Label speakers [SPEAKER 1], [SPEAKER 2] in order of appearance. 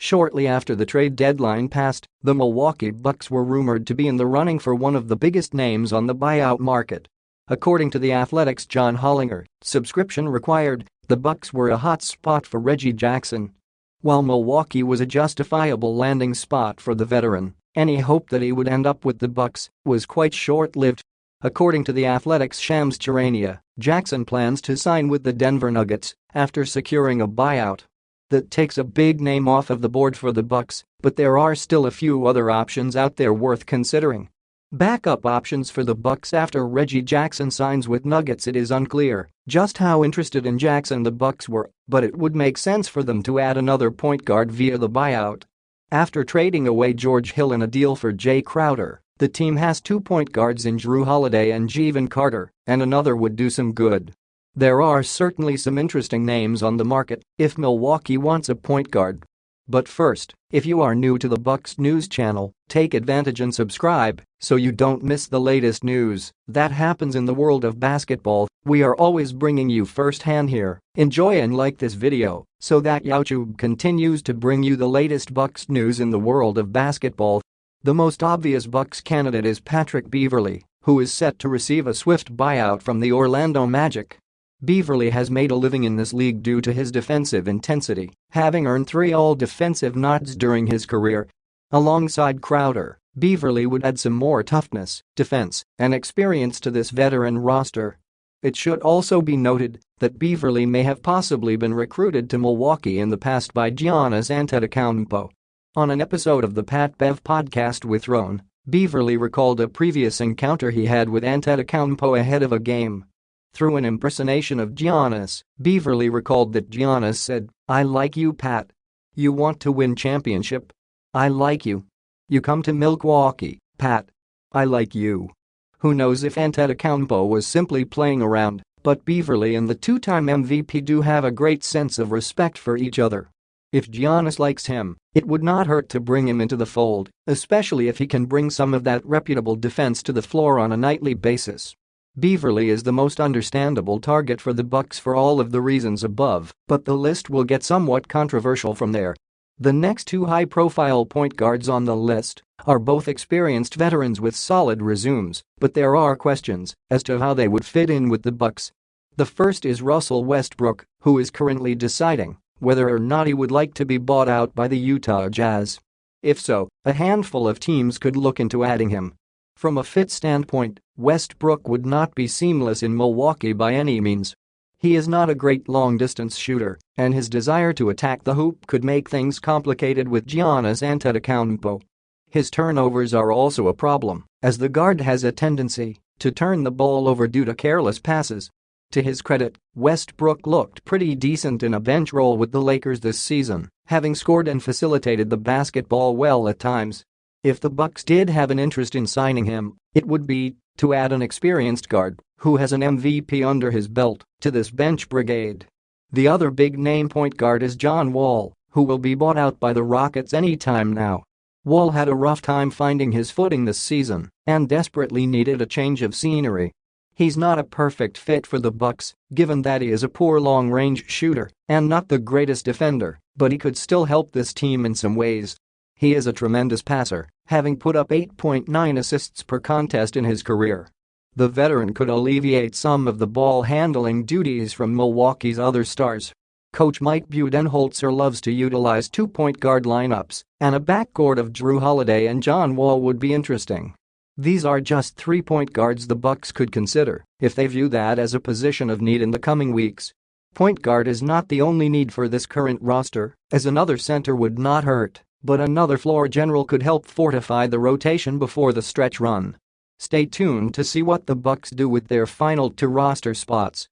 [SPEAKER 1] Shortly after the trade deadline passed, the Milwaukee Bucks were rumored to be in the running for one of the biggest names on the buyout market. According to The Athletic's John Hollinger, subscription required, the Bucks were a hot spot for Reggie Jackson. While Milwaukee was a justifiable landing spot for the veteran, any hope that he would end up with the Bucks was quite short-lived. According to The Athletic's Shams Charania, Jackson plans to sign with the Denver Nuggets after securing a buyout. That takes a big name off of the board for the Bucks, but there are still a few other options out there worth considering. Backup options for the Bucks after Reggie Jackson signs with Nuggets. It is unclear just how interested in Jackson the Bucks were, but it would make sense for them to add another point guard via the buyout. After trading away George Hill in a deal for Jay Crowder, the team has 2 point guards in Jrue Holiday and Jevon Carter, and another would do some good. There are certainly some interesting names on the market if Milwaukee wants a point guard. But first, if you are new to the Bucks News channel, take advantage and subscribe so you don't miss the latest news that happens in the world of basketball. We are always bringing you firsthand here. Enjoy and like this video so that YouTube continues to bring you the latest Bucks news in the world of basketball. The most obvious Bucks candidate is Patrick Beverley, who is set to receive a swift buyout from the Orlando Magic. Beverley has made a living in this league due to his defensive intensity, having earned 3 all-defensive nods during his career. Alongside Crowder, Beverley would add some more toughness, defense, and experience to this veteran roster. It should also be noted that Beverley may have possibly been recruited to Milwaukee in the past by Giannis Antetokounmpo. On an episode of the Pat Bev podcast with Ron, Beverley recalled a previous encounter he had with Antetokounmpo ahead of a game. Through an impersonation of Giannis, Beverley recalled that Giannis said, "I like you, Pat. You want to win championship? I like you. You come to Milwaukee, Pat. I like you." Who knows if Antetokounmpo was simply playing around, but Beverley and the two-time MVP do have a great sense of respect for each other. If Giannis likes him, it would not hurt to bring him into the fold, especially if he can bring some of that reputable defense to the floor on a nightly basis. Beverley is the most understandable target for the Bucks for all of the reasons above, but the list will get somewhat controversial from there. The next 2 high-profile point guards on the list are both experienced veterans with solid resumes, but there are questions as to how they would fit in with the Bucks. The first is Russell Westbrook, who is currently deciding whether or not he would like to be bought out by the Utah Jazz. If so, a handful of teams could look into adding him. From a fit standpoint, Westbrook would not be seamless in Milwaukee by any means. He is not a great long-distance shooter, and his desire to attack the hoop could make things complicated with Giannis Antetokounmpo. His turnovers are also a problem, as the guard has a tendency to turn the ball over due to careless passes. To his credit, Westbrook looked pretty decent in a bench role with the Lakers this season, having scored and facilitated the basketball well at times. If the Bucks did have an interest in signing him, it would be to add an experienced guard who has an MVP under his belt to this bench brigade. The other big-name point guard is John Wall, who will be bought out by the Rockets anytime now. Wall had a rough time finding his footing this season and desperately needed a change of scenery. He's not a perfect fit for the Bucks, given that he is a poor long-range shooter and not the greatest defender, but he could still help this team in some ways. He is a tremendous passer, having put up 8.9 assists per contest in his career. The veteran could alleviate some of the ball-handling duties from Milwaukee's other stars. Coach Mike Budenholzer loves to utilize 2-point guard lineups, and a backcourt of Jrue Holiday and John Wall would be interesting. These are just 3-point guards the Bucks could consider if they view that as a position of need in the coming weeks. Point guard is not the only need for this current roster, as another center would not hurt. But another floor general could help fortify the rotation before the stretch run. Stay tuned to see what the Bucks do with their final 2 roster spots.